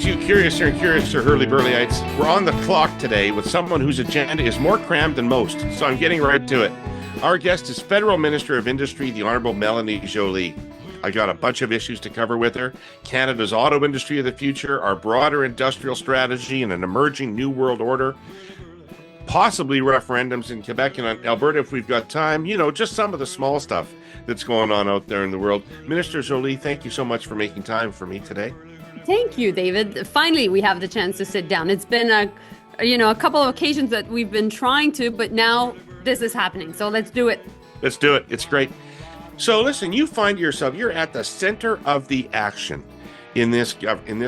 Greetings, you curiouser and curiouser Herle Burly-ites. We're on the clock today with someone whose agenda is more crammed than most, so I'm getting right to it. Our guest is Federal Minister of Industry, the Honourable Mélanie Joly. I got a bunch of issues to cover with her. Canada's auto industry of the future, our broader industrial strategy, and an emerging new world order. Possibly referendums in Quebec and Alberta if we've got time. You know, just some of the small stuff that's going on out there in the world. Minister Joly, thank you so much for making time for me today. Thank you, David. Finally, we have the chance to sit down. It's been a couple of occasions that we've been trying to, but now this is happening. So let's do it. Let's do it. It's great. So listen, you find yourself, you're at the center of the action in this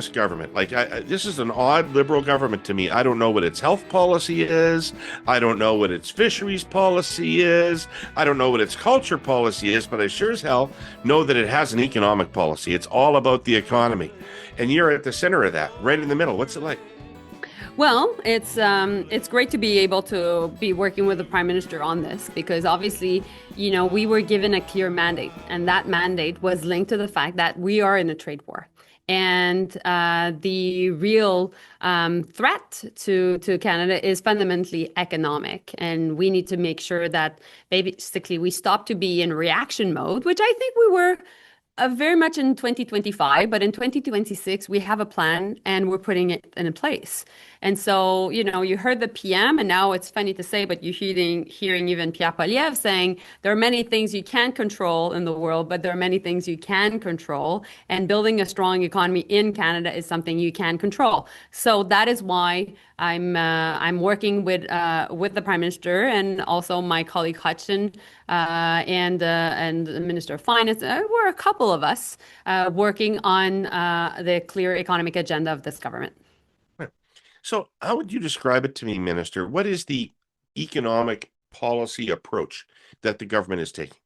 government. Like this is an odd liberal government to me. I don't know what its health policy is. I don't know what its fisheries policy is. I don't know what its culture policy is, but I sure as hell know that it has an economic policy. It's all about the economy. And you're at the center of that, right in the middle. What's it like? Well, it's great to be able to be working with the Prime Minister on this because obviously, we were given a clear mandate, and that mandate was linked to the fact that we are in a trade war. And the real threat to Canada is fundamentally economic. And we need to make sure that basically we stop to be in reaction mode, which I think we were very much in 2025, but in 2026, we have a plan and we're putting it in place. And so, you heard the PM, and now it's funny to say, but you're hearing even Pierre Poilievre saying there are many things you can't control in the world, but there are many things you can control. And building a strong economy in Canada is something you can control. So that is why I'm working with the Prime Minister and also my colleague Hutchin and the Minister of Finance. We're a couple of us working on the clear economic agenda of this government. So how would you describe it to me, Minister? What is the economic policy approach that the government is taking?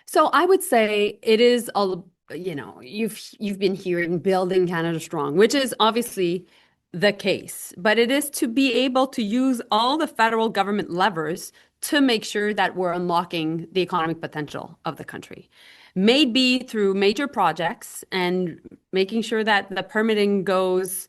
So I would say it is all, you've been hearing building Canada strong, which is obviously the case, but it is to be able to use all the federal government levers to make sure that we're unlocking the economic potential of the country. Maybe through major projects and making sure that the permitting goes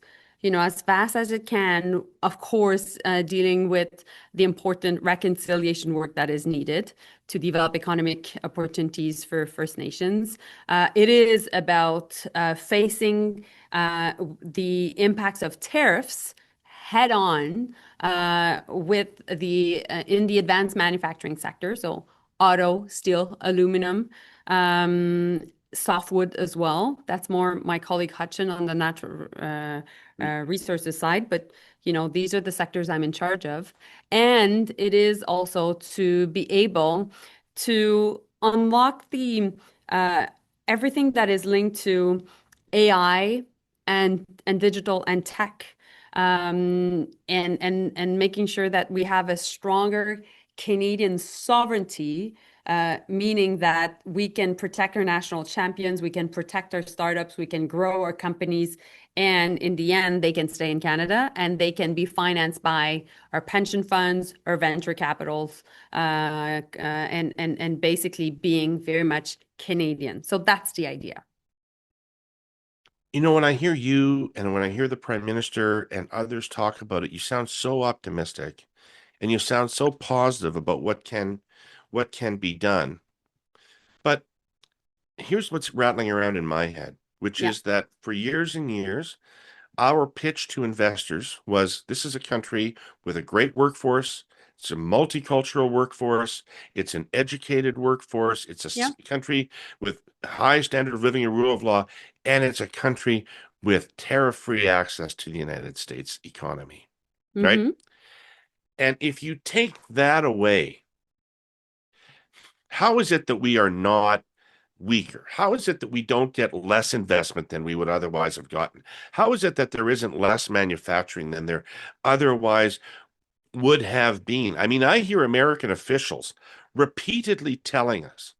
as fast as it can, of course, dealing with the important reconciliation work that is needed to develop economic opportunities for First Nations. It is about facing the impacts of tariffs head on with in the advanced manufacturing sector, so auto, steel, aluminum, softwood as well. That's more my colleague Hutchin on the natural resources side, but these are the sectors I'm in charge of. And it is also to be able to unlock the everything that is linked to AI and digital and tech, and making sure that we have a stronger Canadian sovereignty, meaning that we can protect our national champions, we can protect our startups, we can grow our companies, and in the end, they can stay in Canada and they can be financed by our pension funds, our venture capitals, and basically being very much Canadian. So that's the idea. When I hear you and when I hear the Prime Minister and others talk about it, you sound so optimistic and you sound so positive about what can be done. But here's what's rattling around in my head, which is that for years and years, our pitch to investors was this is a country with a great workforce. It's a multicultural workforce. It's an educated workforce. It's a country with high standard of living and rule of law. And it's a country with tariff-free access to the United States economy, right? And if you take that away, how is it that we are not weaker? How is it that we don't get less investment than we would otherwise have gotten? How is it that there isn't less manufacturing than there otherwise would have been? I mean, I hear American officials repeatedly telling us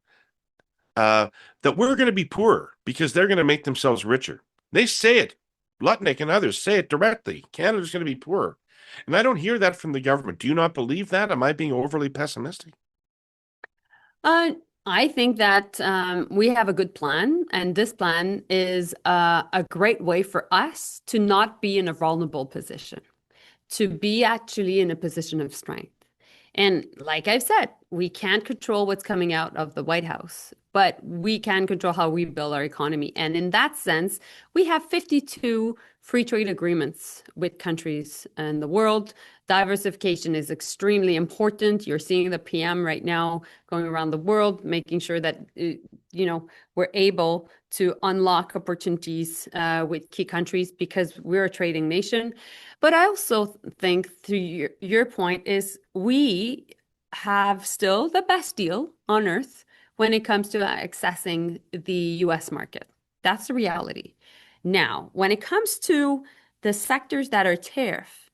that we're going to be poorer because they're going to make themselves richer. They say it. Lutnick and others say it directly. Canada's going to be poorer. And I don't hear that from the government. Do you not believe that? Am I being overly pessimistic? I think that we have a good plan, and this plan is a great way for us to not be in a vulnerable position, to be actually in a position of strength. And like I've said, we can't control what's coming out of the White House, but we can control how we build our economy. And in that sense, we have 52 free trade agreements with countries in the world. Diversification is extremely important. You're seeing the PM right now going around the world, making sure that we're able to unlock opportunities with key countries because we're a trading nation. But I also think, to your point, is we have still the best deal on earth when it comes to accessing the US market. That's the reality. Now, when it comes to the sectors that are tariff,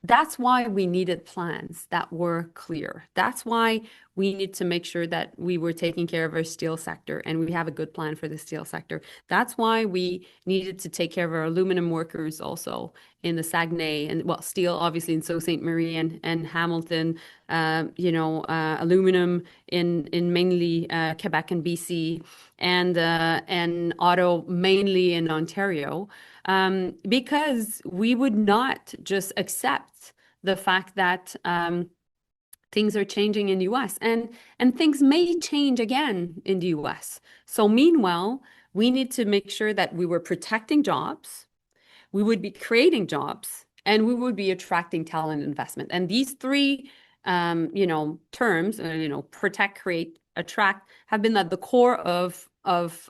that's why we needed plans that were clear. That's why we need to make sure that we were taking care of our steel sector and we have a good plan for the steel sector. That's why we needed to take care of our aluminum workers also in the Saguenay and, well, steel obviously in Sault Ste. Marie and Hamilton, aluminum in mainly Quebec and BC and auto mainly in Ontario, because we would not just accept the fact that things are changing in the US and things may change again in the US. So meanwhile, we need to make sure that we were protecting jobs, we would be creating jobs, and we would be attracting talent investment. And these three, terms, protect, create, attract, have been at the core of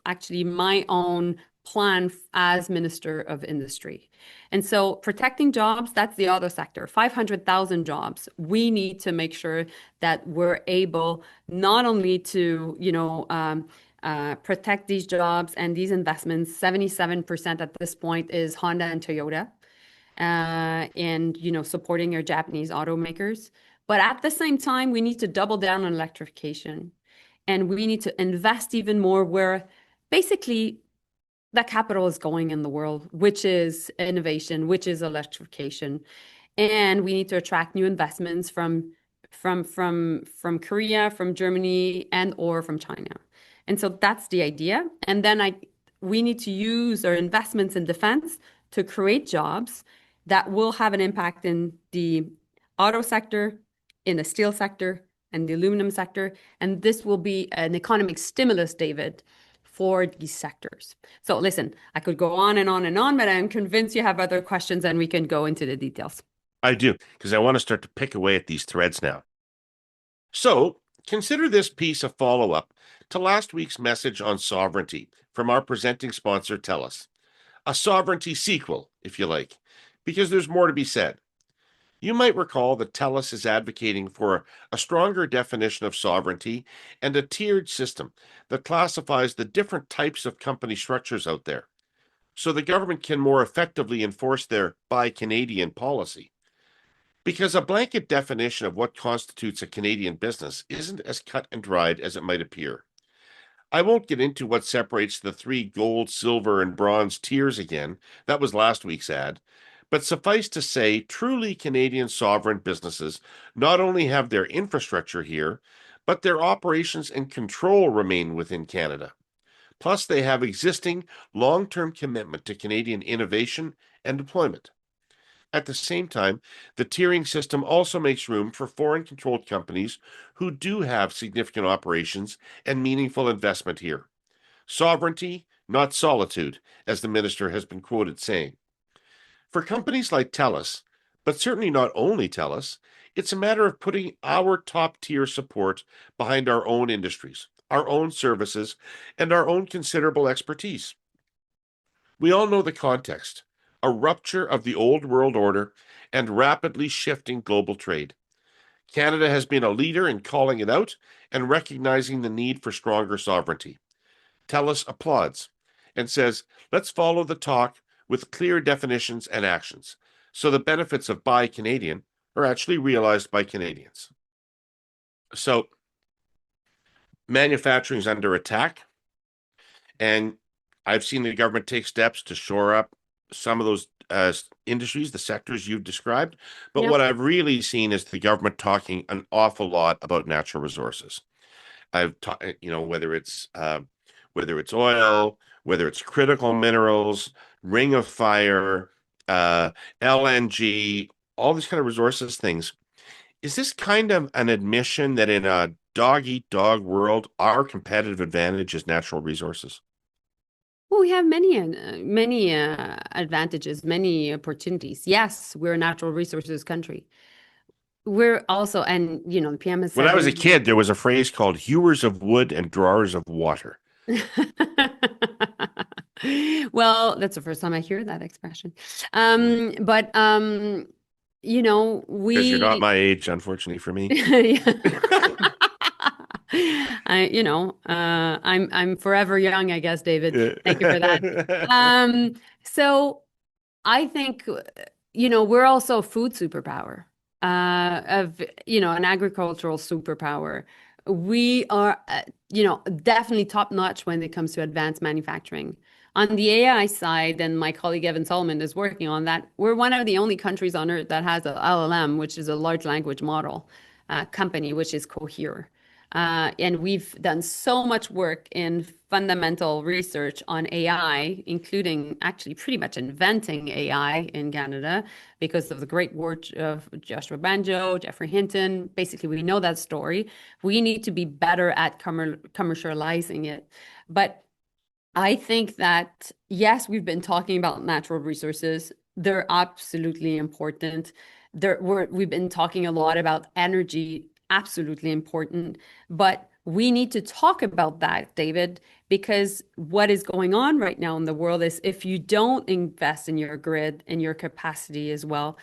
actually my own plan as Minister of Industry. And so protecting jobs, that's the auto sector, 500,000 jobs. We need to make sure that we're able not only to, protect these jobs and these investments. 77% at this point is Honda and Toyota, and supporting our Japanese automakers. But at the same time, we need to double down on electrification, and we need to invest even more where basically the capital is going in the world, which is innovation, which is electrification. And we need to attract new investments from Korea, from Germany, and or from China. And so that's the idea. And then we need to use our investments in defense to create jobs that will have an impact in the auto sector, in the steel sector, and the aluminum sector. And this will be an economic stimulus, David, for these sectors. So listen, I could go on and on and on, but I'm convinced you have other questions and we can go into the details. I do, because I want to start to pick away at these threads now. So consider this piece a follow-up to last week's message on sovereignty from our presenting sponsor, TELUS. A sovereignty sequel, if you like, because there's more to be said. You might recall that TELUS is advocating for a stronger definition of sovereignty and a tiered system that classifies the different types of company structures out there, so the government can more effectively enforce their Buy Canadian policy. Because a blanket definition of what constitutes a Canadian business isn't as cut and dried as it might appear. I won't get into what separates the three gold, silver, and bronze tiers again. That was last week's ad. But suffice to say, truly Canadian sovereign businesses not only have their infrastructure here, but their operations and control remain within Canada. Plus, they have existing long-term commitment to Canadian innovation and deployment. At the same time, the tiering system also makes room for foreign-controlled companies who do have significant operations and meaningful investment here. Sovereignty, not solitude, as the minister has been quoted saying. For companies like TELUS, but certainly not only TELUS, it's a matter of putting our top-tier support behind our own industries, our own services, and our own considerable expertise. We all know the context: a rupture of the old world order and rapidly shifting global trade. Canada has been a leader in calling it out and recognizing the need for stronger sovereignty. TELUS applauds and says, let's follow the talk with clear definitions and actions, so the benefits of Buy Canadian are actually realized by Canadians. So, manufacturing is under attack, and I've seen the government take steps to shore up some of those industries, the sectors you've described. But Yep. what I've really seen is the government talking an awful lot about natural resources. I've taught, whether it's oil, whether it's critical minerals, ring of fire, uh, LNG, all these kind of resources things. Is this kind of an admission that in a dog eat dog world, our competitive advantage is natural resources? Well, we have many advantages, many opportunities. Yes, we're a natural resources country. We're also, and the PM has When said I was a there's kid, there was a phrase called hewers of wood and drawers of water. Well, that's the first time I hear that expression. Mm. But Because you're not we my age, unfortunately for me. I'm forever young, I guess, David. Thank you for that. So I think, we're also a food superpower, an agricultural superpower. We are, definitely top notch when it comes to advanced manufacturing. On the AI side, and my colleague Evan Solomon is working on that, we're one of the only countries on earth that has a LLM, which is a large language model company, which is Cohere. And we've done so much work in fundamental research on AI, including actually pretty much inventing AI in Canada because of the great work of Joshua Banjo, Jeffrey Hinton. Basically, we know that story. We need to be better at commercializing it. But I think that, yes, we've been talking about natural resources. They're absolutely important. We've been talking a lot about energy, absolutely important. But we need to talk about that, David, because what is going on right now in the world is if you don't invest in your grid and your capacity as well,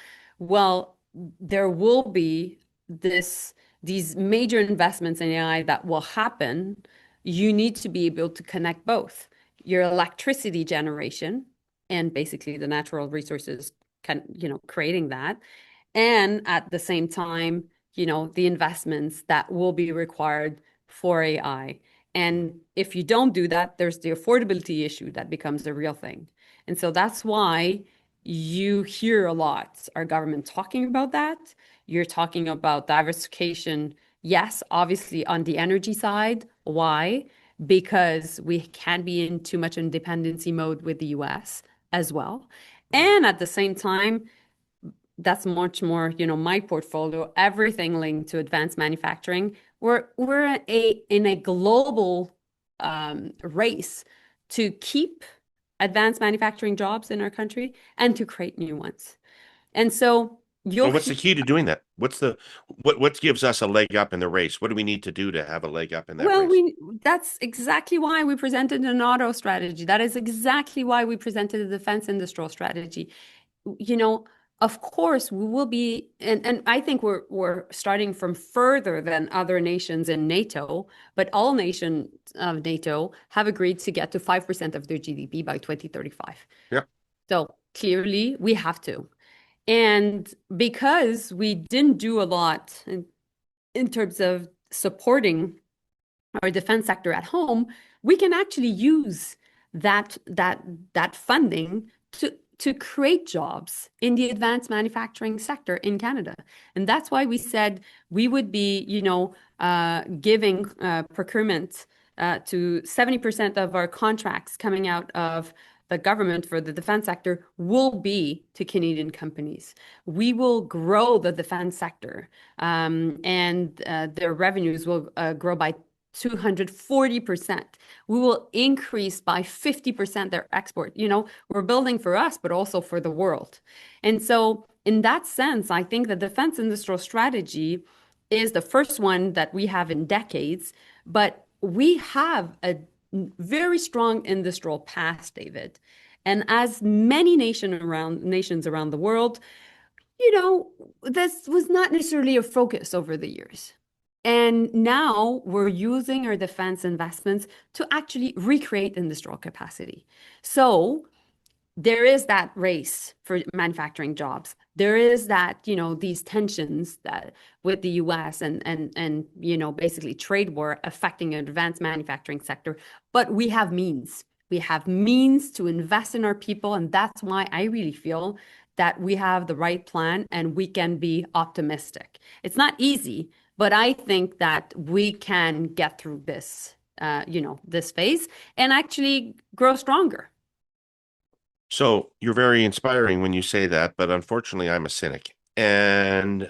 there will be these major investments in AI that will happen. You need to be able to connect both your electricity generation and basically the natural resources creating that. And at the same time, the investments that will be required for AI. And if you don't do that, there's the affordability issue that becomes a real thing. And so that's why you hear a lot our government talking about that. You're talking about diversification. Yes, obviously on the energy side. Why? Because we can't be in too much in dependency mode with the US as well. And at the same time, that's much more, my portfolio, everything linked to advanced manufacturing. We're in a global race to keep advanced manufacturing jobs in our country and to create new ones. And so you'll And what's hear the key to doing that? What gives us a leg up in the race? What do we need to do to have a leg up in that Well, race? that's exactly why we presented an auto strategy. That is exactly why we presented a defense industrial strategy. You know, of course, we will be, and I think we're starting from further than other nations in NATO, but all nations of NATO have agreed to get to 5% of their GDP by 2035. Yeah. So clearly, we have to. And because we didn't do a lot in terms of supporting our defense sector at home, we can actually use that funding to create jobs in the advanced manufacturing sector in Canada. And that's why we said we would be, giving procurement to 70% of our contracts coming out of the government for the defense sector will be to Canadian companies. We will grow the defense sector, and their revenues will grow by 240%. We will increase by 50% their export. We're building for us, but also for the world. And so, in that sense, I think the defense industrial strategy is the first one that we have in decades, but we have a very strong industrial past, David. And as many nations around the world, this was not necessarily a focus over the years. And now we're using our defense investments to actually recreate industrial capacity. So there is that race for manufacturing jobs. There is that, these tensions that with the US and basically trade war affecting an advanced manufacturing sector. But we have means. We have means to invest in our people. And that's why I really feel that we have the right plan and we can be optimistic. It's not easy, But I think that we can get through this, this phase and actually grow stronger. So you're very inspiring when you say that, but unfortunately, I'm a cynic. And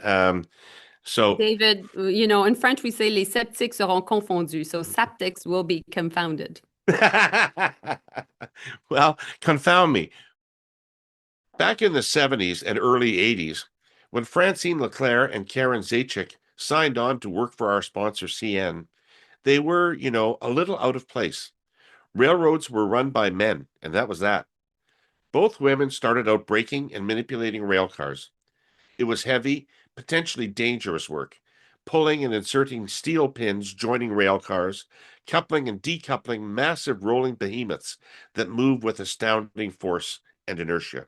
so, David, in French we say les sceptiques seront confondus. So sceptics will be confounded. well, confound me. Back in the 70s and early 80s, when Francine Leclerc and Karen Zajic signed on to work for our sponsor, CN, they were, a little out of place. Railroads were run by men, and that was that. Both women started out braking and manipulating rail cars. It was heavy, potentially dangerous work, pulling and inserting steel pins joining rail cars, coupling and decoupling massive rolling behemoths that move with astounding force and inertia.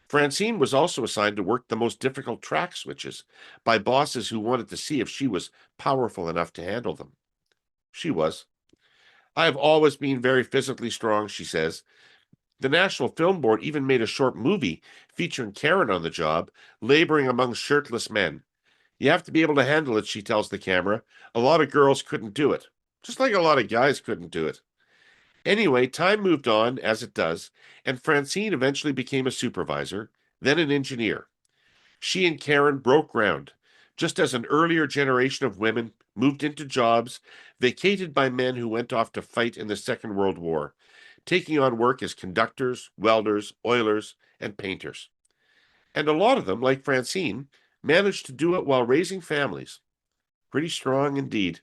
Francine was also assigned to work the most difficult track switches by bosses who wanted to see if she was powerful enough to handle them. She was. I have always been very physically strong, she says. The National Film Board even made a short movie featuring Karen on the job, laboring among shirtless men. You have to be able to handle it, she tells the camera. A lot of girls couldn't do it, just like a lot of guys couldn't do it. Anyway, time moved on, as it does, and Francine eventually became a supervisor, then an engineer. She and Karen broke ground, just as an earlier generation of women moved into jobs vacated by men who went off to fight in the Second World War, taking on work as conductors, welders, oilers, and painters. And a lot of them, like Francine, managed to do it while raising families. Pretty strong indeed.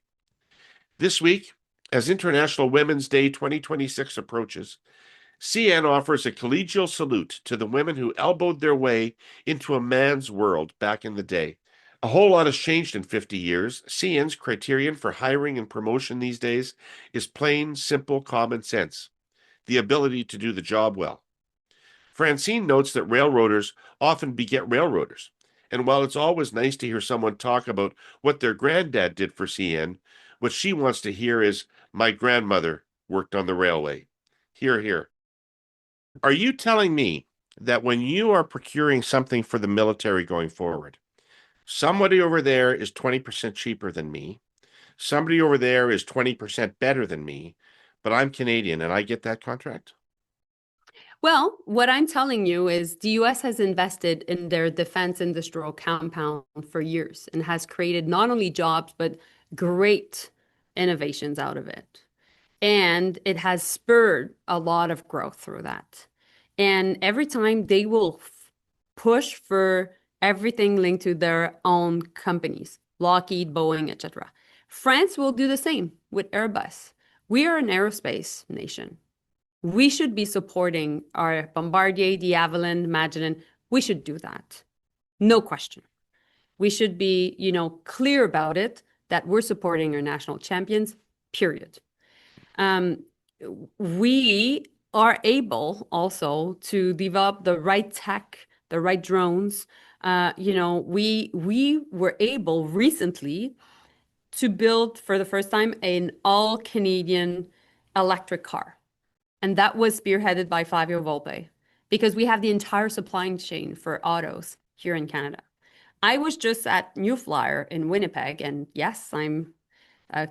This week, as International Women's Day 2026 approaches, CN offers a collegial salute to the women who elbowed their way into a man's world back in the day. A whole lot has changed in 50 years. CN's criterion for hiring and promotion these days is plain, simple common sense, the ability to do the job well. Francine notes that railroaders often beget railroaders. And while it's always nice to hear someone talk about what their granddad did for CN, what she wants to hear is, my grandmother worked on the railway. Hear, hear. Are you telling me that when you are procuring something for the military going forward, somebody over there is 20% cheaper than me, somebody over there is 20% better than me, but I'm Canadian and I get that contract? Well, what I'm telling you is the US has invested in their defense industrial compound for years and has created not only jobs, but great innovations out of it. And it has spurred a lot of growth through that. And every time they will push for everything linked to their own companies, Lockheed, Boeing, etc. France will do the same with Airbus. We are an aerospace nation. We should be supporting our Bombardier, the Avalon, Magellan. We should do that. No question. We should be, clear about it that we're supporting our national champions, period. Um, we are able also to develop the right tech, the right drones. We were able recently to build for the first time an all Canadian electric car. And that was spearheaded by Flavio Volpe because we have the entire supply chain for autos here in Canada. I was just at New Flyer in Winnipeg, and yes, I'm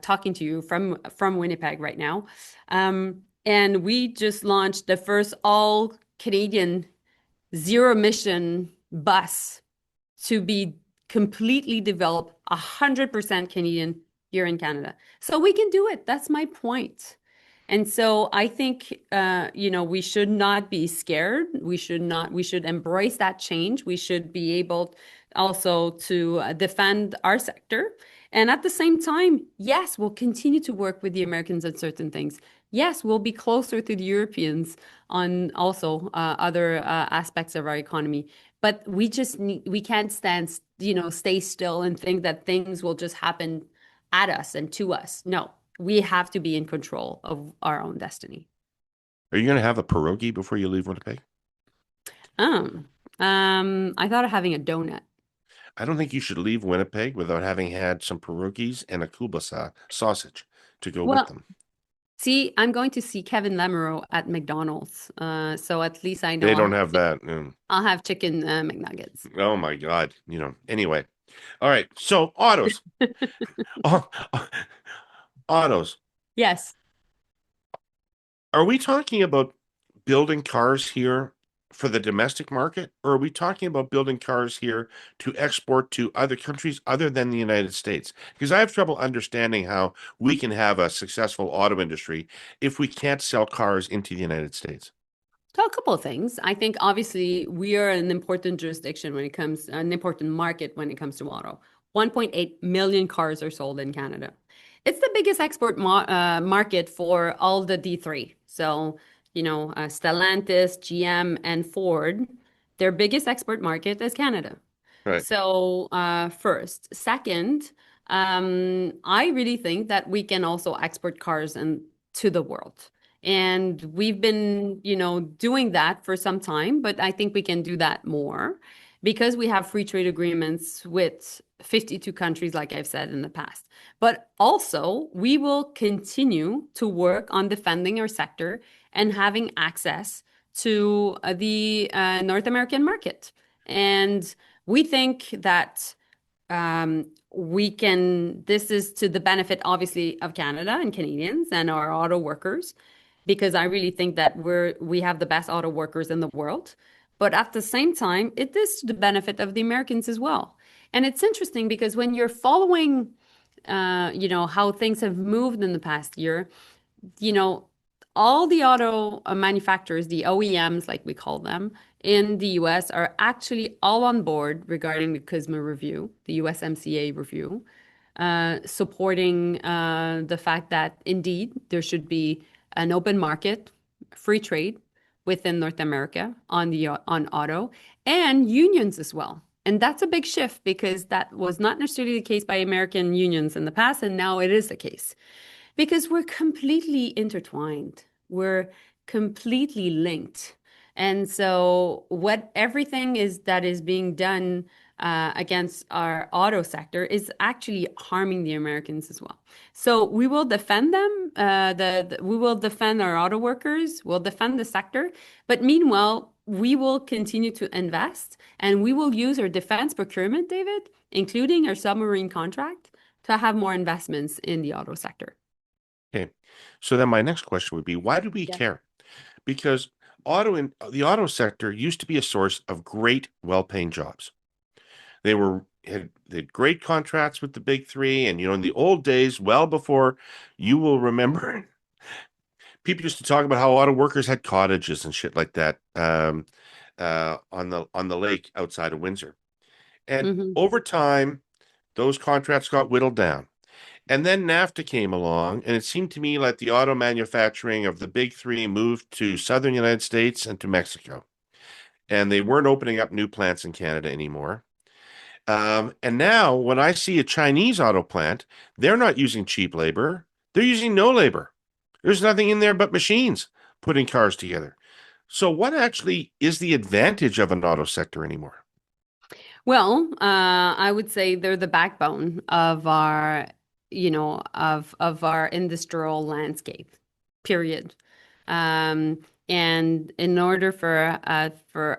talking to you from Winnipeg right now. And we just launched the first all Canadian zero emission bus to be completely developed, 100% Canadian here in Canada. So we can do it. That's my point. And so I think, we should not be scared. We should embrace that change. We should be able also to defend our sector. And at the same time, yes, we'll continue to work with the Americans on certain things. Yes, we'll be closer to the Europeans on also other aspects of our economy. But we can't stay still and think that things will just happen at us and to us. No, we have to be in control of our own destiny. Are you going to have a pierogi before you leave Winnipeg? Um, I thought of having a donut. I don't think you should leave Winnipeg without having had some pierogies and a kielbasa sausage to go with Well, them. see, I'm going to see Kevin Lamoureux at McDonald's. So at least I They know don't have that. I'll have chicken McNuggets. Oh my God. Anyway. All right. So autos. Au- Autos. Yes. Are we talking about building cars here for the domestic market, or are we talking about building cars here to export to other countries other than the United States? Because I have trouble understanding how we can have a successful auto industry if we can't sell cars into the United States. So a couple of things. I think obviously we are an important jurisdiction when it comes, an important market when it comes to auto. 1.8 million cars are sold in Canada. It's the biggest export market for all the D3. So, Stellantis, GM, and Ford, their biggest export market is Canada. Right. So, first. Second, I really think that we can also export cars to the world. And we've been, doing that for some time, but I think we can do that more because we have free trade agreements with 52 countries, like I've said in the past. But also, we will continue to work on defending our sector and having access to the North American market. And we think that this is to the benefit, obviously, of Canada and Canadians and our auto workers, because I really think that we have the best auto workers in the world. But at the same time, it is to the benefit of the Americans as well. And it's interesting because when you're following, how things have moved in the past year, you know, all the auto manufacturers, the OEMs, like we call them, in the US are actually all on board regarding the CUSMA review, the USMCA review, supporting the fact that indeed there should be an open market, free trade within North America on auto and unions as well. And that's a big shift because that was not necessarily the case by American unions in the past, and now it is the case because we're completely intertwined. We're completely linked. And so what everything is that is being done against our auto sector is actually harming the Americans as well. So we will defend them. We will defend our auto workers. We'll defend the sector. But meanwhile, we will continue to invest and we will use our defense procurement, David, including our submarine contract, to have more investments in the auto sector. Okay. So then my next question would be, why do we Yes. care? Because the auto sector used to be a source of great, well-paying jobs. They had great contracts with the big three, and in the old days, well before you will remember, people used to talk about how auto workers had cottages and shit like that on the lake outside of Windsor. And Hmm. over time, those contracts got whittled down. And then NAFTA came along, and it seemed to me like the auto manufacturing of the big three moved to southern United States and to Mexico. And they weren't opening up new plants in Canada anymore. And now, when I see a Chinese auto plant, they're not using cheap labor, they're using no labor. There's nothing in there but machines putting cars together. So, what actually is the advantage of an auto sector anymore? Well, I would say they're the backbone of our, of our industrial landscape, period. Um, and in order for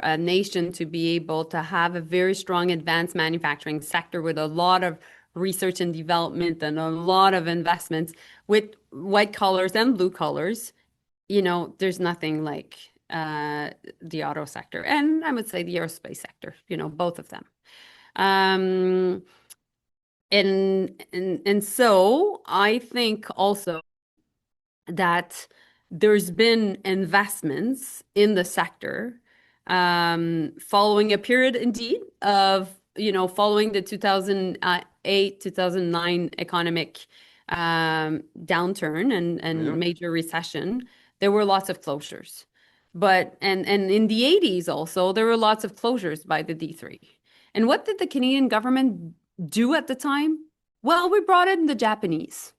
a nation to be able to have a very strong advanced manufacturing sector with a lot of research and development and a lot of investments with white collars and blue collars, there's nothing like the auto sector, and I would say the aerospace sector, both of them. Um, and so I think also that there's been investments in the sector following a period indeed of, following the 2008, 2009 economic downturn and Yeah. major recession. There were lots of closures. But and in the 80s also, there were lots of closures by the D3. And what did the Canadian government do at the time? Well, we brought in the Japanese.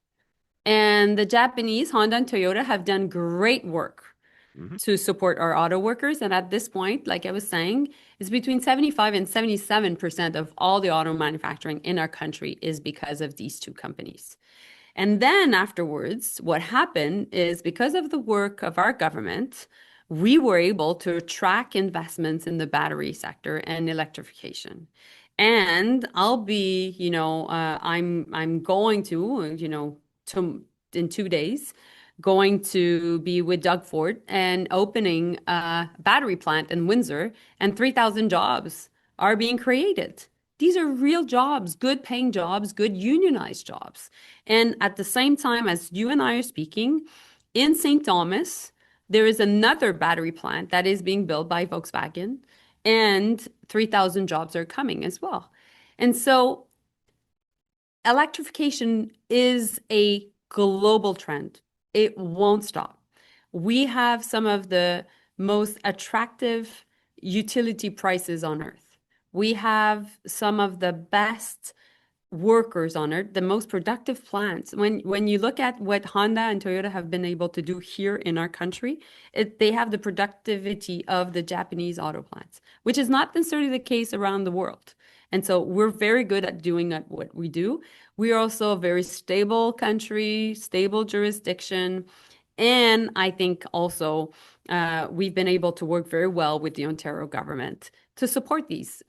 And the Japanese, Honda and Toyota, have done great work Mhm. to support our auto workers. And at this point, like I was saying, it's between 75 and 77% of all the auto manufacturing in our country is because of these two companies. And then afterwards, what happened is because of the work of our government, we were able to track investments in the battery sector and electrification. And I'll be, I'm going to, to in 2 days, going to be with Doug Ford and opening a battery plant in Windsor, and 3,000 jobs are being created. These are real jobs, good paying jobs, good unionized jobs. And at the same time as you and I are speaking, in St. Thomas, there is another battery plant that is being built by Volkswagen, and 3,000 jobs are coming as well. And so electrification is a global trend. It won't stop. We have some of the most attractive utility prices on earth. We have some of the best workers on it, the most productive plants. When you look at what Honda and Toyota have been able to do here in our country, they have the productivity of the Japanese auto plants, which is not necessarily the case around the world. And so we're very good at doing what we do. We are also a very stable country, stable jurisdiction. And I think also we've been able to work very well with the Ontario government to support these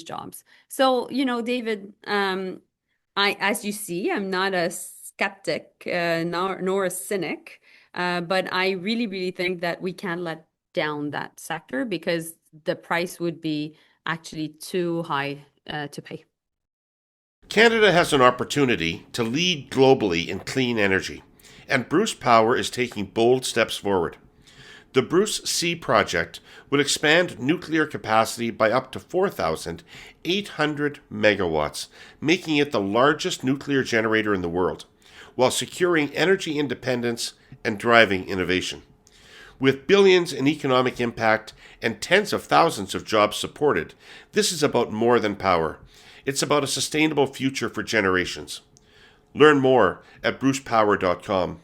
jobs. So, David, as you see, I'm not a skeptic, nor a cynic, but I really, really think that we can't let down that sector because the price would be actually too high to pay. Canada has an opportunity to lead globally in clean energy, and Bruce Power is taking bold steps forward. The Bruce C project would expand nuclear capacity by up to 4,800 megawatts, making it the largest nuclear generator in the world, while securing energy independence and driving innovation. With billions in economic impact and tens of thousands of jobs supported, this is about more than power. It's about a sustainable future for generations. Learn more at brucepower.com.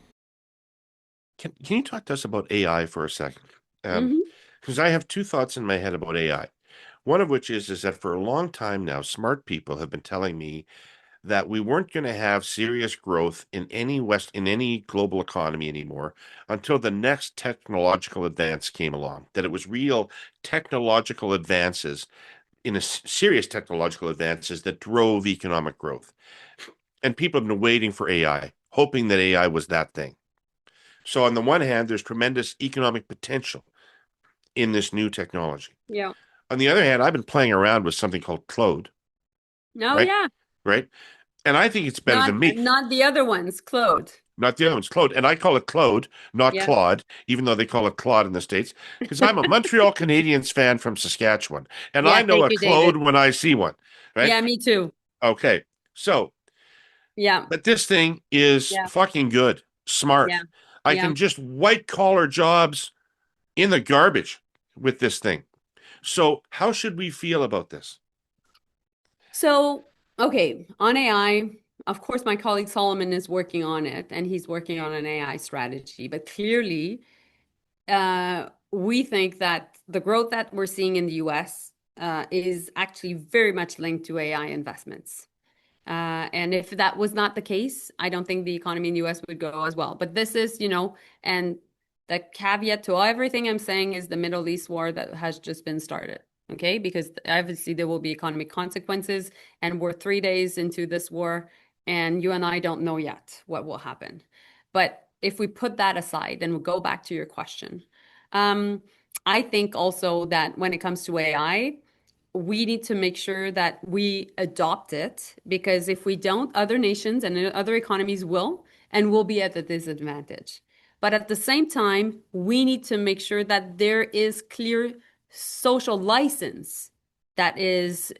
Can you talk to us about AI for a second? Hmm. Because I have two thoughts in my head about AI. One of which is that for a long time now, smart people have been telling me that we weren't going to have serious growth in any global economy anymore until the next technological advance came along. That it was real technological advances serious technological advances that drove economic growth. And people have been waiting for AI, hoping that AI was that thing. So on the one hand, there's tremendous economic potential in this new technology. Yeah. On the other hand, I've been playing around with something called Claude, Oh, right? yeah. Right? And I think it's better Not than me. not the other ones, Claude. Not the other one's Claude. And I call it Claude, not Yeah. Claude, even though they call it Claude in the States, because I'm a Montreal Canadiens fan from Saskatchewan. And I Yeah, know thank a you, Claude David. when I see one, right? Yeah, me too. Okay. So, Yeah. but this thing is Yeah. fucking good, smart. Yeah. I Yeah. can just white collar jobs in the garbage with this thing. So, how should we feel about this? So, okay, on AI, of course, my colleague Solomon is working on it and he's working on an AI strategy. But clearly, we think that the growth that we're seeing in the US is actually very much linked to AI investments. And if that was not the case, I don't think the economy in the US would go as well. But this is, and the caveat to everything I'm saying is the Middle East war that has just been started. Okay, because obviously there will be economic consequences, and we're 3 days into this war, and you and I don't know yet what will happen. But if we put that aside and we go back to your question, um, I think also that when it comes to AI, we need to make sure that we adopt it because if we don't, other nations and other economies will, and will be at a disadvantage. But at the same time, we need to make sure that there is clear social license that is,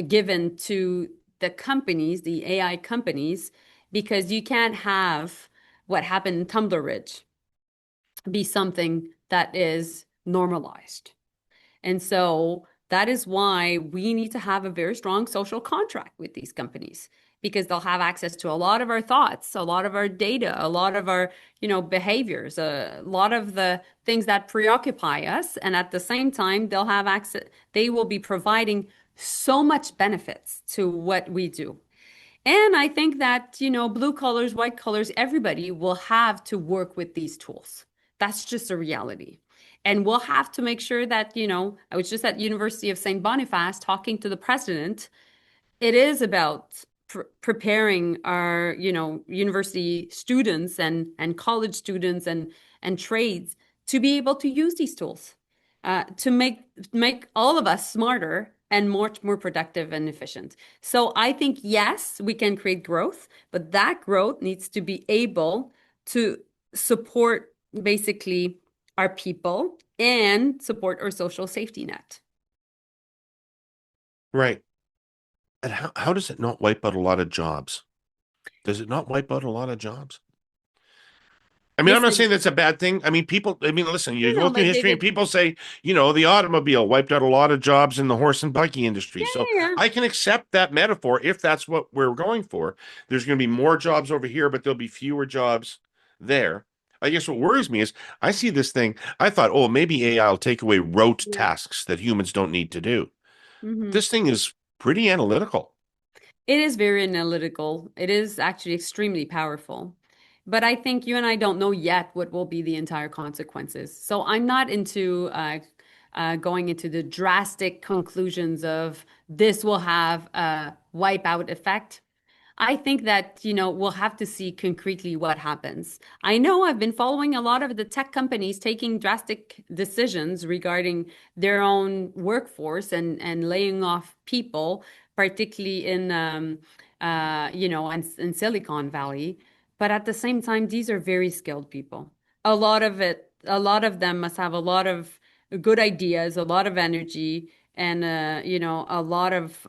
given to the companies, the AI companies, because you can't have what happened in Tumbler Ridge be something that is normalized. And so that is why we need to have a very strong social contract with these companies because they'll have access to a lot of our thoughts, a lot of our data, a lot of our, behaviors, a lot of the things that preoccupy us. And at the same time, they'll have access, they will be providing so much benefits to what we do. And I think that, blue colors, white colors, everybody will have to work with these tools. That's just a reality. And we'll have to make sure that, I was just at University of St. Boniface talking to the president. It is about preparing our, university students and college students and trades to be able to use these tools, to make all of us smarter and much more productive and efficient. So I think yes, we can create growth, but that growth needs to be able to support basically our people and support our social safety net. Right. And how does it not wipe out a lot of jobs? Does it not wipe out a lot of jobs? I mean, I'm not Listen, saying that's a bad thing. I mean, people, I mean, listen, you no, go no, through but history and David, people say, the automobile wiped out a lot of jobs in the horse and buggy industry. yeah, So yeah, yeah. I can accept that metaphor if that's what we're going for. There's going to be more jobs over here, but there'll be fewer jobs there. I guess what worries me is I see this thing. I thought, oh, maybe AI will take away rote Yeah. tasks that humans don't need to do. But Mhm. this thing is pretty analytical, It is very analytical. It is actually extremely powerful. But I think you and I don't know yet what will be the entire consequences. So I'm not into going into the drastic conclusions of this will have a wipeout effect. I think that, we'll have to see concretely what happens. I know I've been following a lot of the tech companies taking drastic decisions regarding their own workforce and laying off people, particularly in Silicon Valley. But at the same time, these are very skilled people. A lot of them must have a lot of good ideas, a lot of energy, and a lot of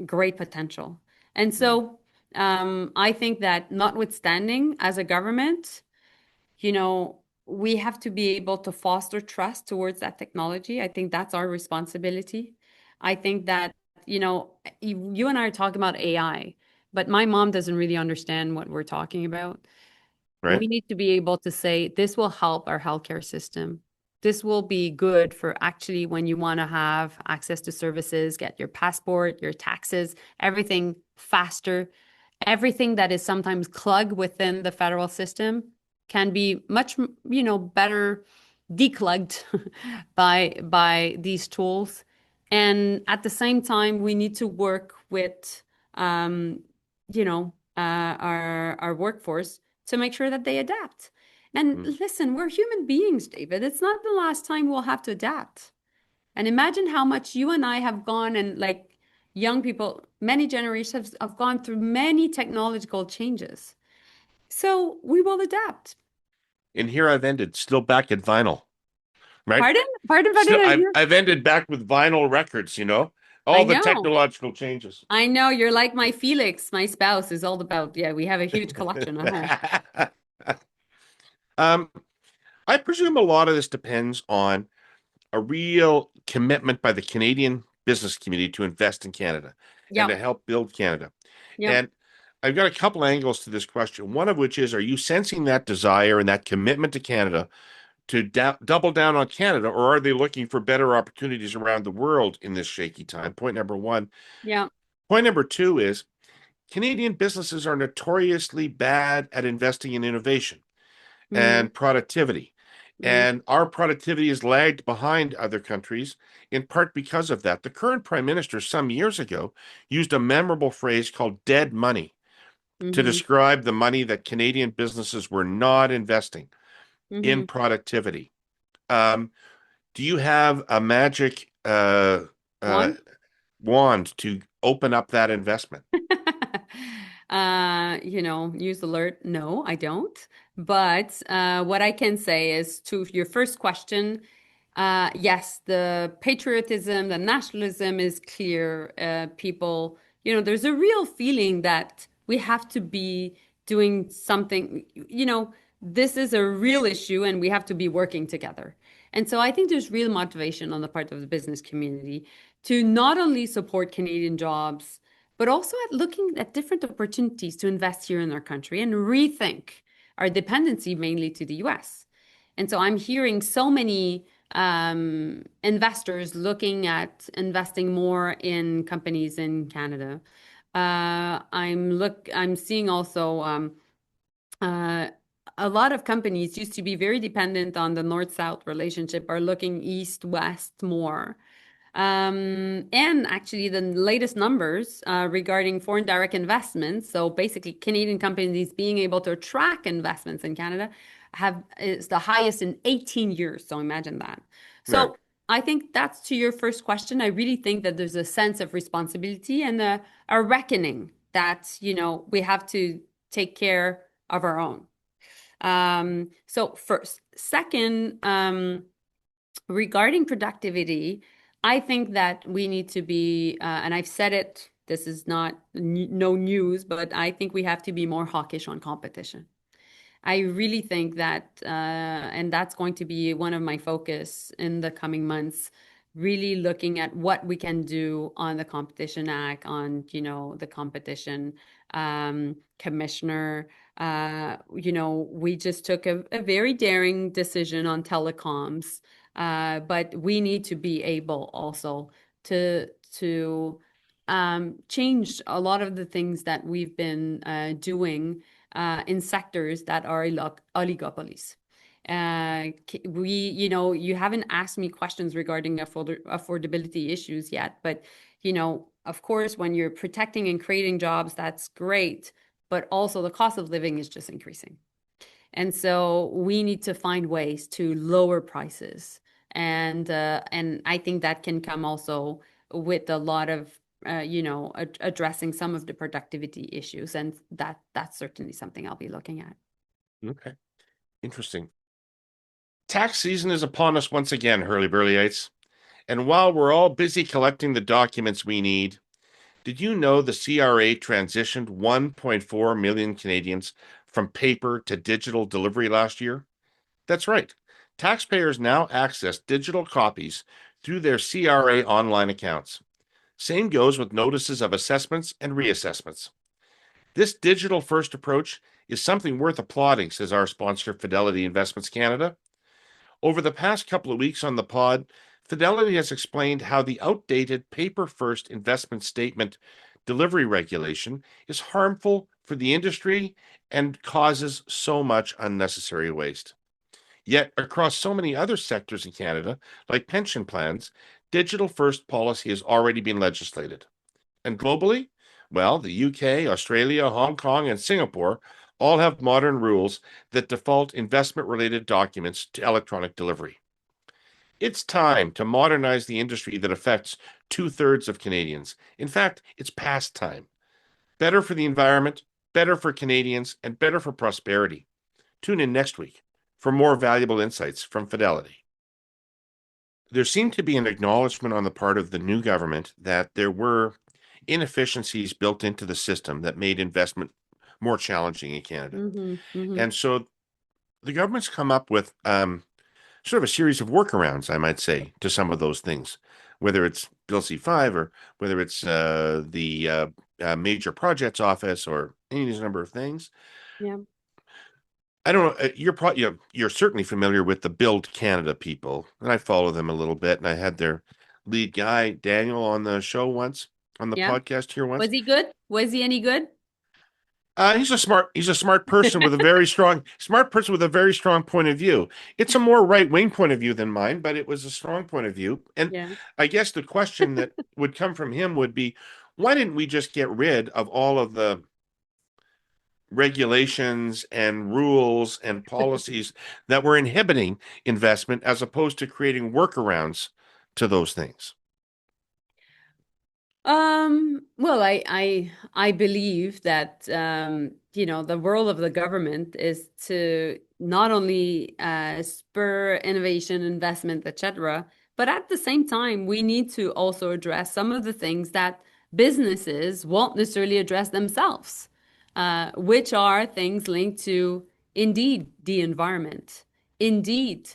great potential. And so I think that notwithstanding, as a government, we have to be able to foster trust towards that technology. I think that's our responsibility. I think that, you and I are talking about AI, but my mom doesn't really understand what we're talking about. right? We need to be able to say this will help our healthcare system. This will be good for actually when you want to have access to services, get your passport, your taxes, everything faster. Everything that is sometimes clogged within the federal system can be much, better declugged by these tools. And at the same time, we need to work with, our workforce to make sure that they adapt. And Mm. listen, we're human beings, David. It's not the last time we'll have to adapt. And imagine how much you and I have gone and like young people, many generations have gone through many technological changes. So we will adapt. And here I've ended, still back at vinyl, right? Pardon? Pardon, pardon. Still, I I've hear. I've ended back with vinyl records, I all the know. technological changes. I know. You're like my Felix, my spouse is all about. Yeah, we have a huge collection of her. um, I presume a lot of this depends on a real commitment by the Canadian business community to invest in Canada and to Yep. help build Canada. Yep. And I've got a couple angles to this question. One of which is, are you sensing that desire and that commitment to Canada to double down on Canada, or are they looking for better opportunities around the world in this shaky time? Point number one. Yeah. Point number two is Canadian businesses are notoriously bad at investing in innovation Mm-hmm. and productivity. Mm-hmm. And our productivity is lagged behind other countries, in part because of that. The current prime minister, some years ago, used a memorable phrase called dead money to Mm-hmm. describe the money that Canadian businesses were not investing in Mm-hmm. productivity. Um, do you have a magic uh, One. wand to open up that investment? Use alert. No, I don't. But what I can say is to your first question, yes, the patriotism, the nationalism is clear. People, there's a real feeling that we have to be doing something. This is a real issue and we have to be working together. And so I think there's real motivation on the part of the business community to not only support Canadian jobs, but also at looking at different opportunities to invest here in our country and rethink our dependency mainly to the US. And so I'm hearing so many investors looking at investing more in companies in Canada. I'm seeing also uh, a lot of companies used to be very dependent on the north-south relationship, are looking east-west more. And actually, the latest numbers regarding foreign direct investments, so basically Canadian companies being able to attract investments in Canada, have is the highest in 18 years. So imagine that. Yeah. So I think that's to your first question. I really think that there's a sense of responsibility and a reckoning that, we have to take care of our own. So first. Second, regarding productivity, I think that we need to be, and I've said it, this is not no news, but I think we have to be more hawkish on competition. I really think that, and that's going to be one of my focus in the coming months, really looking at what we can do on the Competition Act, on, the competition commissioner. We just took a very daring decision on telecoms, but we need to be able also to change a lot of the things that we've been doing in sectors that are oligopolies. You haven't asked me questions regarding affordability issues yet, but of course, when you're protecting and creating jobs, that's great, but also the cost of living is just increasing. And so we need to find ways to lower prices. And I think that can come also with a lot of addressing some of the productivity issues, and that's certainly something I'll be looking at. Okay. Interesting. Tax season is upon us once again, Herle Burly-ites. And while we're all busy collecting the documents we need, did you know the CRA transitioned 1.4 million Canadians from paper to digital delivery last year? That's right. Taxpayers now access digital copies through their CRA online accounts. Same goes with notices of assessments and reassessments. This digital first approach is something worth applauding, says our sponsor, Fidelity Investments Canada. Over the past couple of weeks on the pod, Fidelity has explained how the outdated paper first investment statement delivery regulation is harmful for the industry and causes so much unnecessary waste. Yet, across so many other sectors in Canada, like pension plans, digital first policy has already been legislated. And globally, well, the UK, Australia, Hong Kong, and Singapore all have modern rules that default investment related documents to electronic delivery. It's time to modernize the industry that affects two-thirds of Canadians. In fact, it's past time. Better for the environment, better for Canadians, and better for prosperity. Tune in next week for more valuable insights from Fidelity. There seemed to be an acknowledgement on the part of the new government that there were inefficiencies built into the system that made investment more challenging in Canada. Mm-hmm, mm-hmm. And so the government's come up with sort of a series of workarounds, I might say, to some of those things, whether it's Bill C5 or whether it's the Major Projects Office or any of these number of things. Yeah. I don't know. You're certainly familiar with the Build Canada people, and I follow them a little bit. And I had their lead guy Daniel on the show once, on the Yeah. podcast here once. Was he good? Was he any good? He's a smart person with a very strong point of view. It's a more right-wing point of view than mine, but it was a strong point of view. And Yeah. I guess the question that would come from him would be, why didn't we just get rid of all of the regulations and rules and policies that were inhibiting investment as opposed to creating workarounds to those things? Well, I believe that the role of the government is to not only spur innovation, investment, etc., but at the same time, we need to also address some of the things that businesses won't necessarily address themselves, which are things linked to indeed the environment, indeed,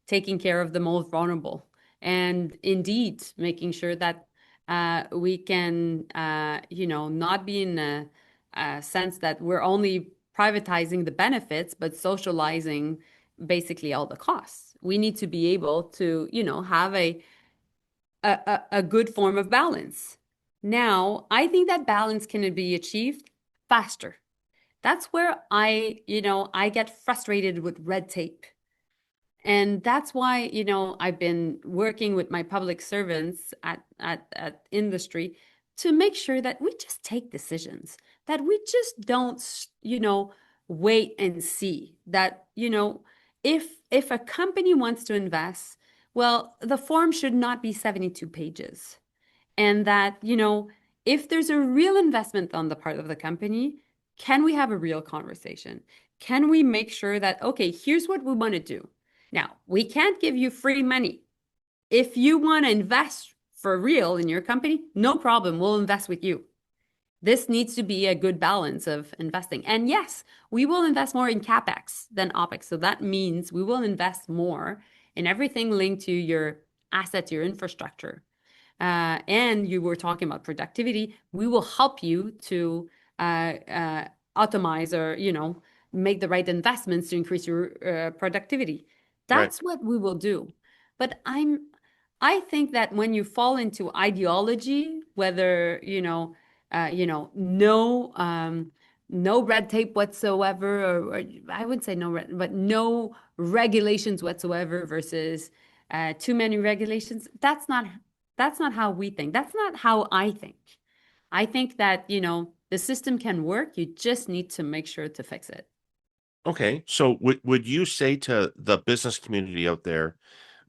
taking care of the most vulnerable, and indeed making sure that we can, not be in a sense that we're only privatizing the benefits, but socializing basically all the costs. We need to be able to, have a good form of balance. Now, I think that balance can be achieved faster That's where I get frustrated with red tape. And that's why, I've been working with my public servants at industry to make sure that we just take decisions, that we just don't, wait and see. That, if a company wants to invest, well, the form should not be 72 pages. And that, if there's a real investment on the part of the company, can we have a real conversation? Can we make sure that, okay, here's what we want to do. Now, we can't give you free money. If you want to invest for real in your company, no problem. We'll invest with you. This needs to be a good balance of investing. And yes, we will invest more in CapEx than OpEx. So that means we will invest more in everything linked to your assets, your infrastructure. And you were talking about productivity. We will help you to optimize or, make the right investments to increase your productivity. Right. That's what we will do. But I think that when you fall into ideology, whether, no red tape whatsoever, or I wouldn't say no red, but no regulations whatsoever versus too many regulations. That's not how we think. That's not how I think. I think that, the system can work. You just need to make sure to fix it. Okay. So would you say to the business community out there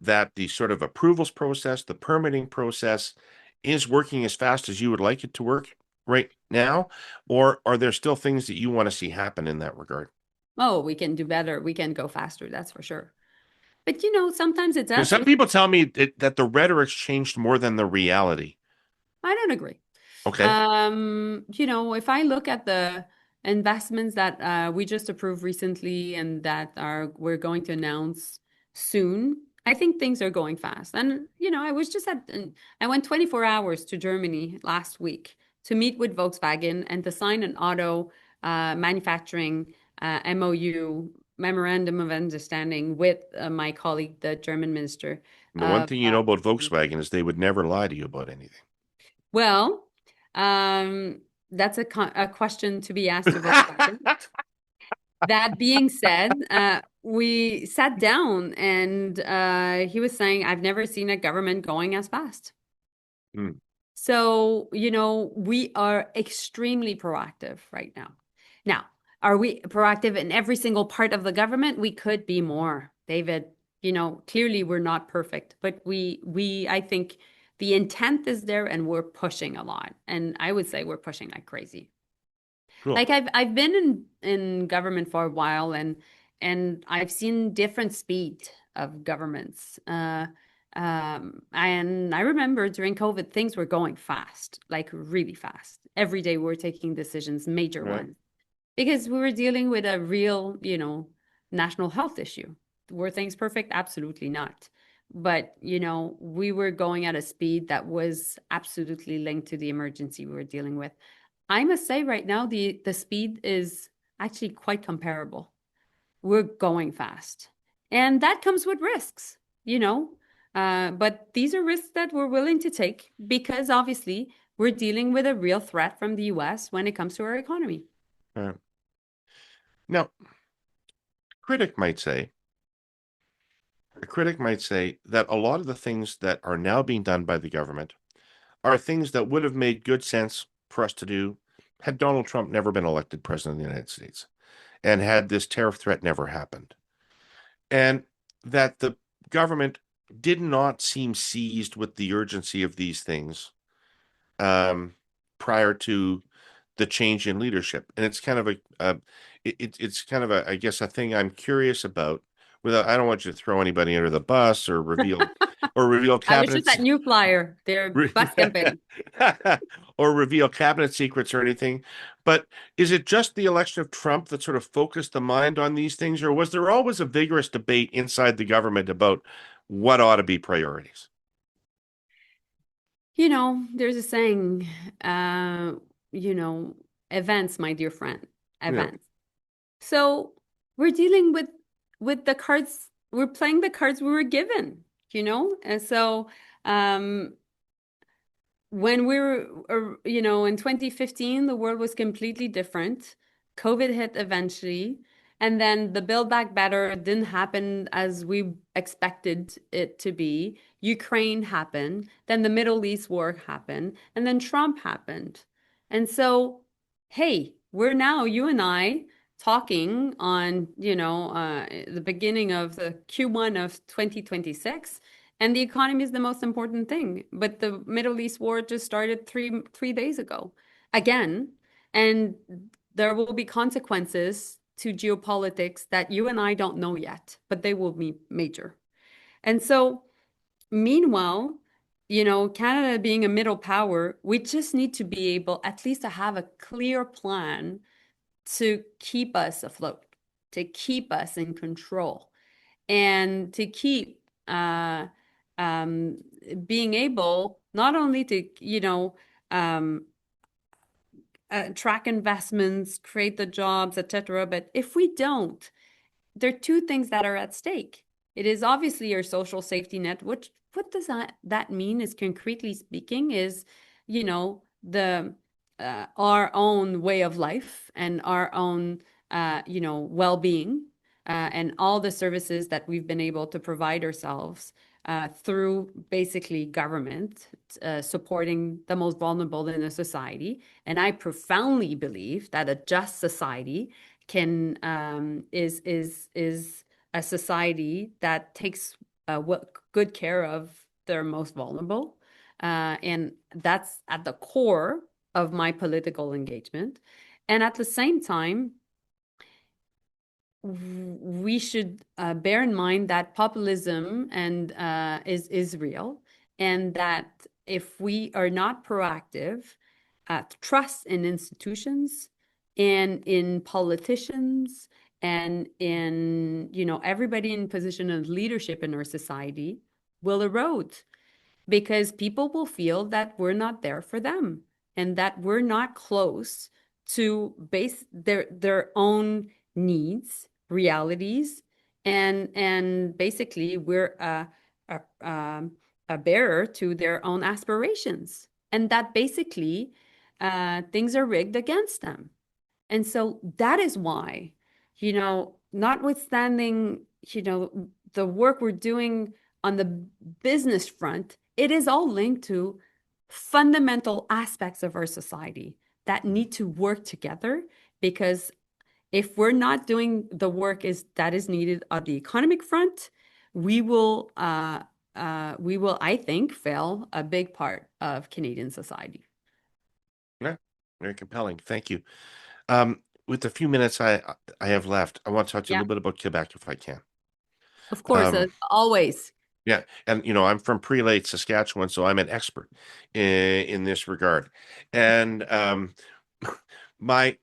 that the sort of approvals process, the permitting process is working as fast as you would like it to work right now? Or are there still things that you want to see happen in that regard? Oh, we can do better. We can go faster. That's for sure. But, sometimes it's Because us. some people tell me that the rhetoric's changed more than the reality. I don't agree. Okay. If I look at the investments that we just approved recently and that we're going to announce soon, I think things are going fast. And, I went 24 hours to Germany last week to meet with Volkswagen and to sign an auto manufacturing MOU, Memorandum of Understanding, with my colleague, the German minister And the one of thing you know about Volkswagen is they would never lie to you about anything. well, that's a question to be asked to Volkswagen. That being said, we sat down and he was saying, I've never seen a government going as fast. Hmm. So, we are extremely proactive right now. Now, are we proactive in every single part of the government? We could be more, David. Clearly we're not perfect, but I think the intent is there and we're pushing a lot. And I would say we're pushing like crazy. Cool. Like I've been in government for a while and I've seen different speed of governments. And I remember during COVID, things were going fast, like really fast. Every day we were taking decisions, major Right. ones, because we were dealing with a real, national health issue. Were things perfect? Absolutely not. But, we were going at a speed that was absolutely linked to the emergency we were dealing with. I must say right now, the speed is actually quite comparable. We're going fast. And that comes with risks, but these are risks that we're willing to take because obviously we're dealing with a real threat from the US when it comes to our economy. Right. Now, critic might say, a critic might say that a lot of the things that are now being done by the government are things that would have made good sense for us to do had Donald Trump never been elected president of the United States and had this tariff threat never happened. And that the government did not seem seized with the urgency of these things um, prior to the change in leadership. And it's kind of it's kind of I guess, a thing I'm curious about. Without, I don't want you to throw anybody under the bus or reveal I was just cabinets that new flyer, their bus campaign. or reveal cabinet secrets or anything. But is it just the election of Trump that sort of focused the mind on these things, or was there always a vigorous debate inside the government about what ought to be priorities? There's a saying, uh, you know, events, my dear friend, Yeah. events. So we're dealing with the cards, we're playing the cards we were given, And so when we were, in 2015, the world was completely different. COVID hit eventually, and then the Build Back Better didn't happen as we expected it to be. Ukraine happened, then the Middle East war happened, and then Trump happened. And so, hey, we're now, you and I, talking on, the beginning of the Q1 of 2026, and the economy is the most important thing. But the Middle East war just started three days ago again. And there will be consequences to geopolitics that you and I don't know yet, but they will be major. And so, meanwhile, Canada being a middle power, we just need to be able at least to have a clear plan to keep us afloat, to keep us in control, and to keep um, being able not only to, um, track investments, create the jobs, etc. But if we don't, there are two things that are at stake. It is obviously your social safety net. Which what does that mean? Is concretely speaking, is the our own way of life and our own well-being and all the services that we've been able to provide ourselves through basically government supporting the most vulnerable in a society. And I profoundly believe that a just society can is a society that takes good care of their most vulnerable, and that's at the core of my political engagement. And at the same time, we should bear in mind that populism and is real, and that if we are not proactive, trust in institutions and in politicians and in everybody in position of leadership in our society will erode, because people will feel that we're not there for them and that we're not close to base their own needs, realities, and basically we're a bearer to their own aspirations, and that basically things are rigged against them. And so that is why, notwithstanding, the work we're doing on the business front, it is all linked to fundamental aspects of our society that need to work together. Because if we're not doing the work that is needed on the economic front, we will, I think, fail a big part of Canadian society. Yeah, very compelling. Thank you. With the few minutes I have left, I want to talk to you a Yeah, little bit about Quebec, if I can. of course, Um, always. yeah, and I'm from Prelate, Saskatchewan, so I'm an expert in this regard. And my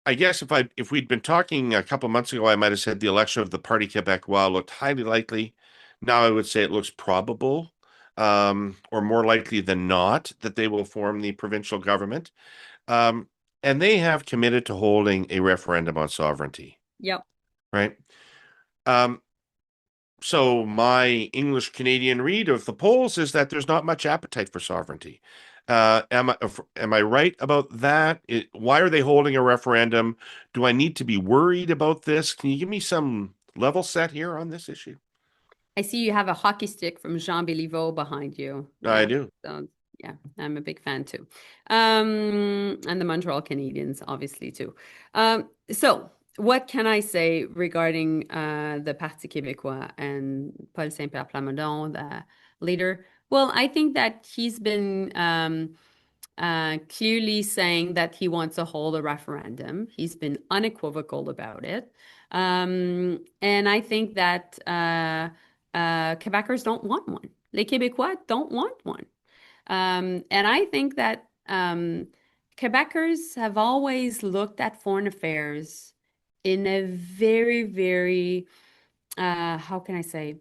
I guess if we'd been talking a couple months ago, I might have said the election of the Parti Québécois looked highly likely. Now I would say it looks probable, or more likely than not, that they will form the provincial government. Um, and they have committed to holding a referendum on sovereignty, Yep. right? Um, so my English Canadian read of the polls is that there's not much appetite for sovereignty. Am I right about that? Why are they holding a referendum? Do I need to be worried about this? Can you give me some level set here on this issue? I see you have a hockey stick from Jean Béliveau behind you. I Yeah. do. So yeah, I'm a big fan too. And the Montreal Canadiens, obviously, too. So what can I say regarding the Parti Québécois and Paul Saint-Pierre Plamondon, the leader? Well, I think that he's been clearly saying that he wants to hold a referendum. He's been unequivocal about it. And I think that Quebecers don't want one. Les Québécois don't want one. And I think that Quebecers have always looked at foreign affairs in a very, very, how can I say,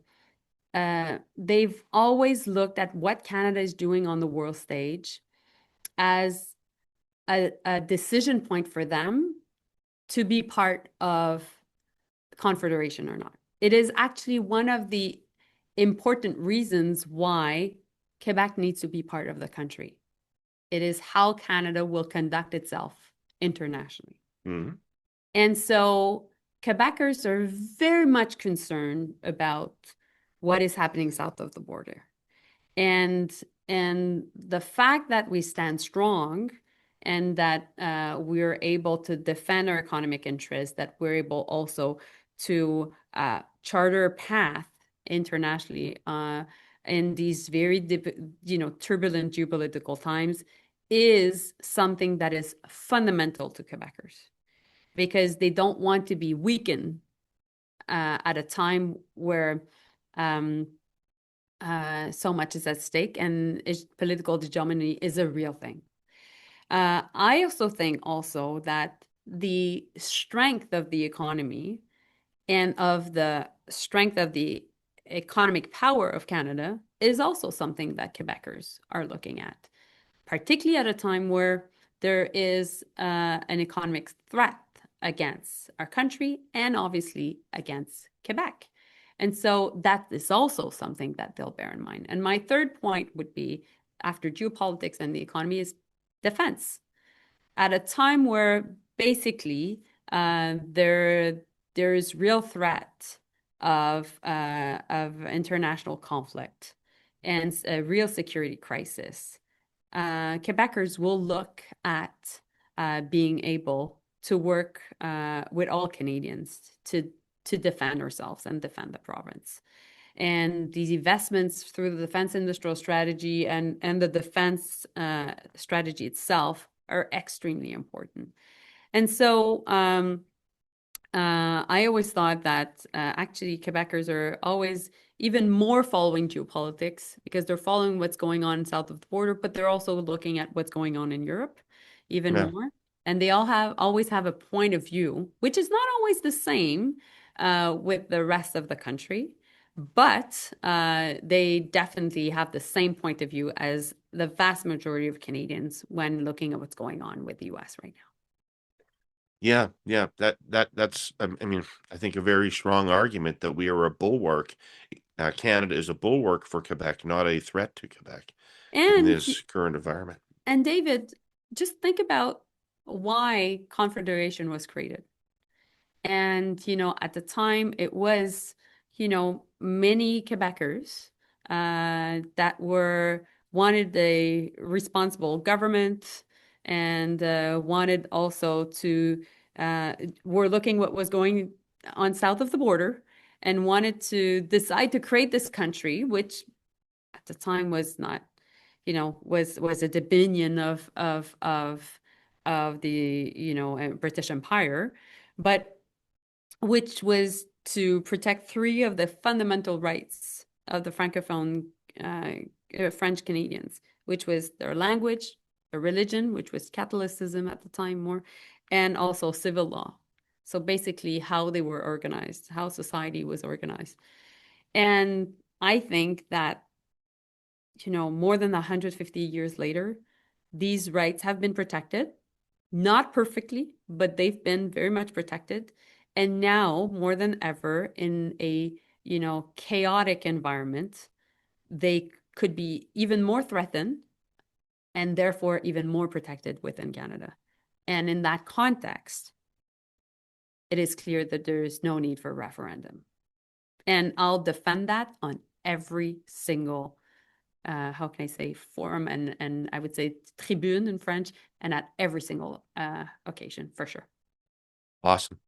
they've always looked at what Canada is doing on the world stage as a decision point for them to be part of Confederation or not. It is actually one of the important reasons why Quebec needs to be part of the country. It is how Canada will conduct itself internationally. Mhm. And so Quebecers are very much concerned about what is happening south of the border. And and the fact that we stand strong and that we're able to defend our economic interests, that we're able also to charter a path internationally in these very turbulent geopolitical times is something that is fundamental to Quebecers because they don't want to be weakened at a time where um, so much is at stake and political hegemony is a real thing. I also think also that the strength of the economy and of the strength of the economic power of Canada is also something that Quebecers are looking at, particularly at a time where there is an economic threat against our country and obviously against Quebec. And so that is also something that they'll bear in mind. And my third point would be after geopolitics and the economy is defense. At a time where basically there is real threat of international conflict and a real security crisis, Quebecers will look at being able to work with all Canadians to defend ourselves and defend the province. And these investments through the defense industrial strategy and the defense strategy itself are extremely important. And so I always thought that actually Quebecers are always even more following geopolitics because they're following what's going on south of the border, but they're also looking at what's going on in Europe even Yeah. more. And they all always have a point of view, which is not always the same with the rest of the country, but they definitely have the same point of view as the vast majority of Canadians when looking at what's going on with the US right now. Yeah, yeah, that's I mean, I think a very strong argument that we are a bulwark. Canada is a bulwark for Quebec, not a threat to Quebec in And this current environment. and David, just think about why Confederation was created. And, at the time, it was, many Quebecers that wanted a responsible government and wanted also to, were looking what was going on south of the border and wanted to decide to create this country, which at the time was not, was a dominion of the, British Empire, but which was to protect three of the fundamental rights of the Francophone French Canadians, which was their language, their religion, which was Catholicism at the time more, and also civil law. So basically, how they were organized, how society was organized. And I think that, more than 150 years later, these rights have been protected, not perfectly, but they've been very much protected. And now, more than ever, in a, chaotic environment, they could be even more threatened and therefore even more protected within Canada. And in that context, it is clear that there is no need for a referendum. And I'll defend that on every single how can I say, forum and I would say tribune in French, and at every single occasion, for sure. Awesome.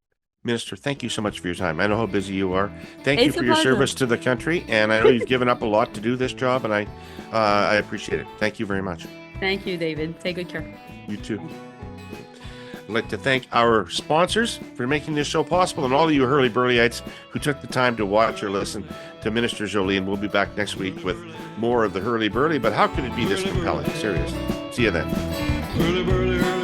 Minister, thank you so much for your time. I know how busy you are. Thank you It's for a your pleasure. service to the country, and I know you've given up a lot to do this job, and I appreciate it. Thank you very much. Thank you, David. Take good care. You too. I'd like to thank our sponsors for making this show possible, and all of you Herle Burly-ites who took the time to watch or listen to Minister Joly. And we'll be back next week with more of the Herle Burly. But how could it be this compelling? Seriously. See you then. Herle Burly, Herle